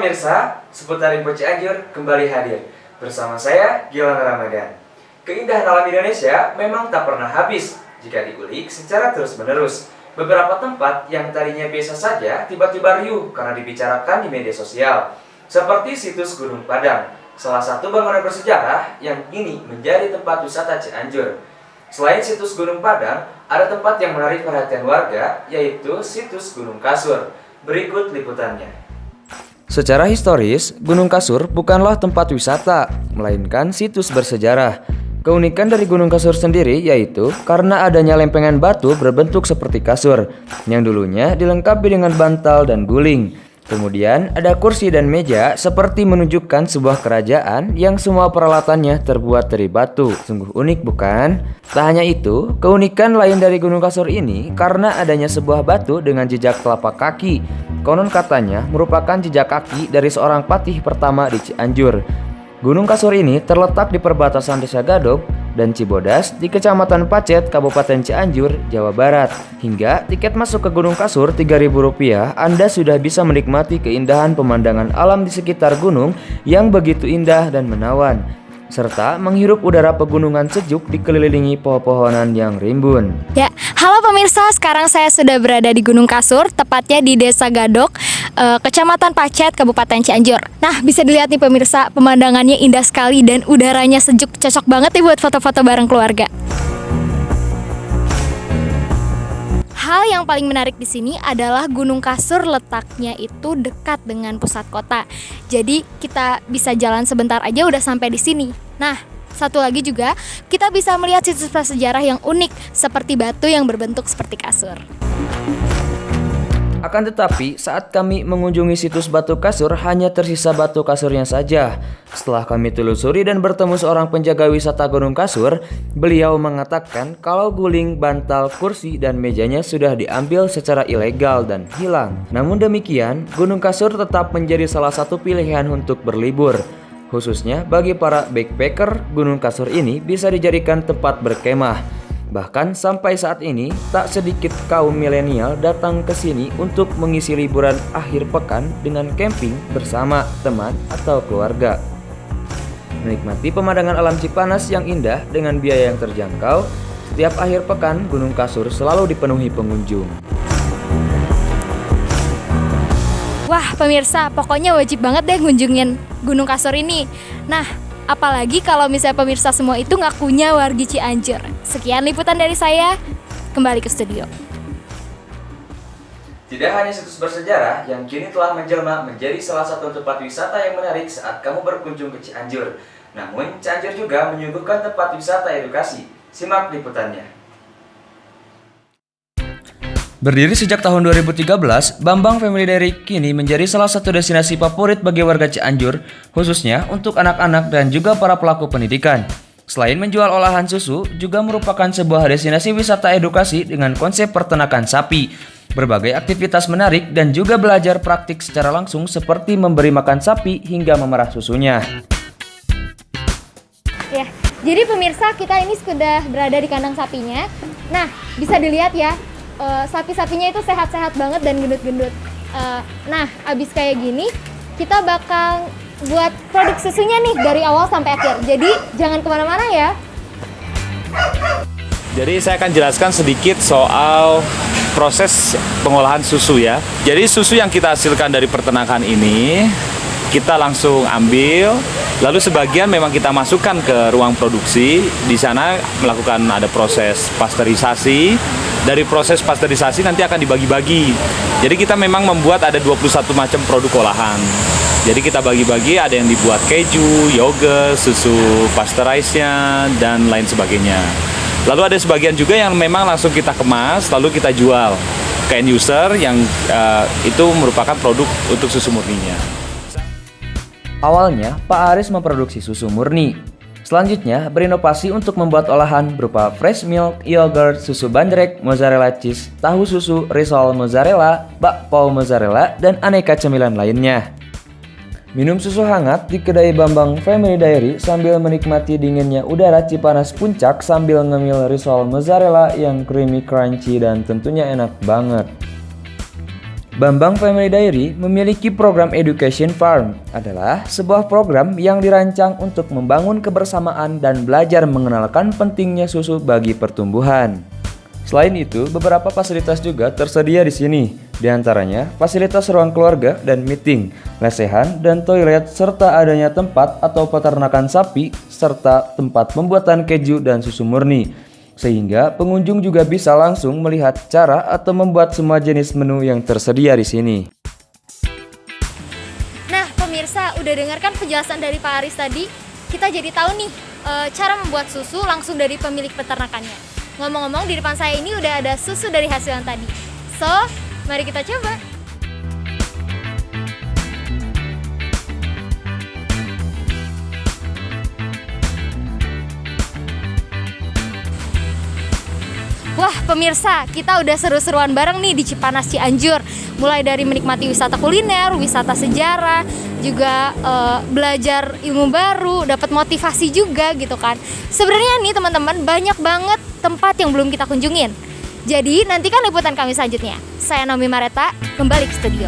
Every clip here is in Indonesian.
pemirsa, seputar Info Cianjur kembali hadir. Bersama saya, Gilang Ramadan. Keindahan alam Indonesia memang tak pernah habis jika diulik secara terus-menerus. Beberapa tempat yang tadinya biasa saja tiba-tiba riuh karena dibicarakan di media sosial. Seperti situs Gunung Padang, salah satu bangunan bersejarah yang kini menjadi tempat wisata Cianjur. Selain situs Gunung Padang, ada tempat yang menarik perhatian warga, yaitu situs Gunung Kasur. Berikut liputannya. Secara historis, Gunung Kasur bukanlah tempat wisata, melainkan situs bersejarah. Keunikan dari Gunung Kasur sendiri yaitu karena adanya lempengan batu berbentuk seperti kasur, yang dulunya dilengkapi dengan bantal dan guling. Kemudian ada kursi dan meja seperti menunjukkan sebuah kerajaan yang semua peralatannya terbuat dari batu. Sungguh unik bukan? Tak hanya itu, keunikan lain dari Gunung Kasur ini karena adanya sebuah batu dengan jejak telapak kaki. Konon katanya merupakan jejak kaki dari seorang patih pertama di Cianjur. Gunung Kasur ini terletak di perbatasan Desa Gadog dan Cibodas di Kecamatan Pacet, Kabupaten Cianjur, Jawa Barat. Hingga tiket masuk ke Gunung Kasur Rp3.000, Anda sudah bisa menikmati keindahan pemandangan alam di sekitar gunung yang begitu indah dan menawan, serta menghirup udara pegunungan sejuk dikelilingi pohon-pohonan yang rimbun. Ya, halo pemirsa, sekarang saya sudah berada di Gunung Kasur, tepatnya di Desa Gadog, Kecamatan Pacet, Kabupaten Cianjur. Nah, bisa dilihat nih pemirsa, pemandangannya indah sekali dan udaranya sejuk, cocok banget nih buat foto-foto bareng keluarga. Hal yang paling menarik di sini adalah Gunung Kasur letaknya itu dekat dengan pusat kota. Jadi kita bisa jalan sebentar aja udah sampai di sini. Nah, satu lagi juga kita bisa melihat situs prasejarah yang unik seperti batu yang berbentuk seperti kasur. Akan tetapi, saat kami mengunjungi situs batu kasur, hanya tersisa batu kasurnya saja. Setelah kami telusuri dan bertemu seorang penjaga wisata Gunung Kasur, beliau mengatakan kalau guling, bantal, kursi, dan mejanya sudah diambil secara ilegal dan hilang. Namun demikian, Gunung Kasur tetap menjadi salah satu pilihan untuk berlibur. Khususnya bagi para backpacker, Gunung Kasur ini bisa dijadikan tempat berkemah. Bahkan sampai saat ini, tak sedikit kaum milenial datang ke sini untuk mengisi liburan akhir pekan dengan camping bersama teman atau keluarga. Menikmati pemandangan alam Cipanas yang indah dengan biaya yang terjangkau, setiap akhir pekan Gunung Kasur selalu dipenuhi pengunjung. Wah pemirsa, pokoknya wajib banget deh ngunjungin Gunung Kasur ini. Nah, apalagi kalau misalnya pemirsa semua itu ngakunya wargi Cianjur. Sekian liputan dari saya, kembali ke studio. Tidak hanya situs bersejarah yang kini telah menjelma menjadi salah satu tempat wisata yang menarik saat kamu berkunjung ke Cianjur. Namun, Cianjur juga menyuguhkan tempat wisata edukasi. Simak liputannya. Berdiri sejak tahun 2013, Bambang Family Dairy kini menjadi salah satu destinasi favorit bagi warga Cianjur, khususnya untuk anak-anak dan juga para pelaku pendidikan. Selain menjual olahan susu, juga merupakan sebuah destinasi wisata edukasi dengan konsep peternakan sapi. Berbagai aktivitas menarik dan juga belajar praktik secara langsung seperti memberi makan sapi hingga memerah susunya. Ya, jadi pemirsa, kita ini sudah berada di kandang sapinya. Nah, bisa dilihat ya, sapi-sapinya itu sehat-sehat banget dan gendut-gendut. Nah, abis kayak gini, kita bakal buat produk susunya nih dari awal sampai akhir. Jadi jangan kemana-mana ya. Jadi saya akan jelaskan sedikit soal proses pengolahan susu ya. Jadi susu yang kita hasilkan dari peternakan ini kita langsung ambil, lalu sebagian memang kita masukkan ke ruang produksi. Di sana melakukan ada proses pasteurisasi. Dari proses pasteurisasi nanti akan dibagi-bagi. Jadi kita memang membuat ada 21 macam produk olahan. Jadi kita bagi-bagi, ada yang dibuat keju, yogurt, susu pasteurized-nya, dan lain sebagainya. Lalu ada sebagian juga yang memang langsung kita kemas, lalu kita jual ke end user yang itu merupakan produk untuk susu murninya. Awalnya, Pak Aris memproduksi susu murni. Selanjutnya, berinovasi untuk membuat olahan berupa fresh milk, yogurt, susu bandrek, mozzarella cheese, tahu susu, risol mozzarella, bakpao mozzarella, dan aneka cemilan lainnya. Minum susu hangat di kedai Bambang Family Dairy sambil menikmati dinginnya udara Cipanas Puncak sambil ngemil risol mozzarella yang creamy crunchy dan tentunya enak banget. Bambang Family Diary memiliki program Education Farm, adalah sebuah program yang dirancang untuk membangun kebersamaan dan belajar mengenalkan pentingnya susu bagi pertumbuhan. Selain itu, beberapa fasilitas juga tersedia di sini, di antaranya fasilitas ruang keluarga dan meeting, lesehan dan toilet, serta adanya tempat atau peternakan sapi, serta tempat pembuatan keju dan susu murni. Sehingga pengunjung juga bisa langsung melihat cara atau membuat semua jenis menu yang tersedia di sini. Nah, pemirsa, udah dengarkan penjelasan dari Pak Aris tadi? Kita jadi tahu nih cara membuat susu langsung dari pemilik peternakannya. Ngomong-ngomong, di depan saya ini udah ada susu dari hasil yang tadi. So, mari kita coba. Wah, pemirsa, kita udah seru-seruan bareng nih di Cipanas Cianjur. Mulai dari menikmati wisata kuliner, wisata sejarah, juga belajar ilmu baru, dapat motivasi juga gitu kan. Sebenarnya nih teman-teman, banyak banget tempat yang belum kita kunjungin. Jadi nantikan liputan kami selanjutnya. Saya Naomi Mareta, kembali ke studio.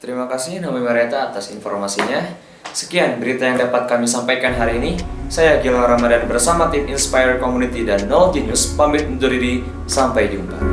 Terima kasih Naomi Mareta atas informasinya. Sekian berita yang dapat kami sampaikan hari ini. Saya Gilang Ramadan bersama tim Inspire Community dan Nol Genius pamit undur diri. Sampai jumpa.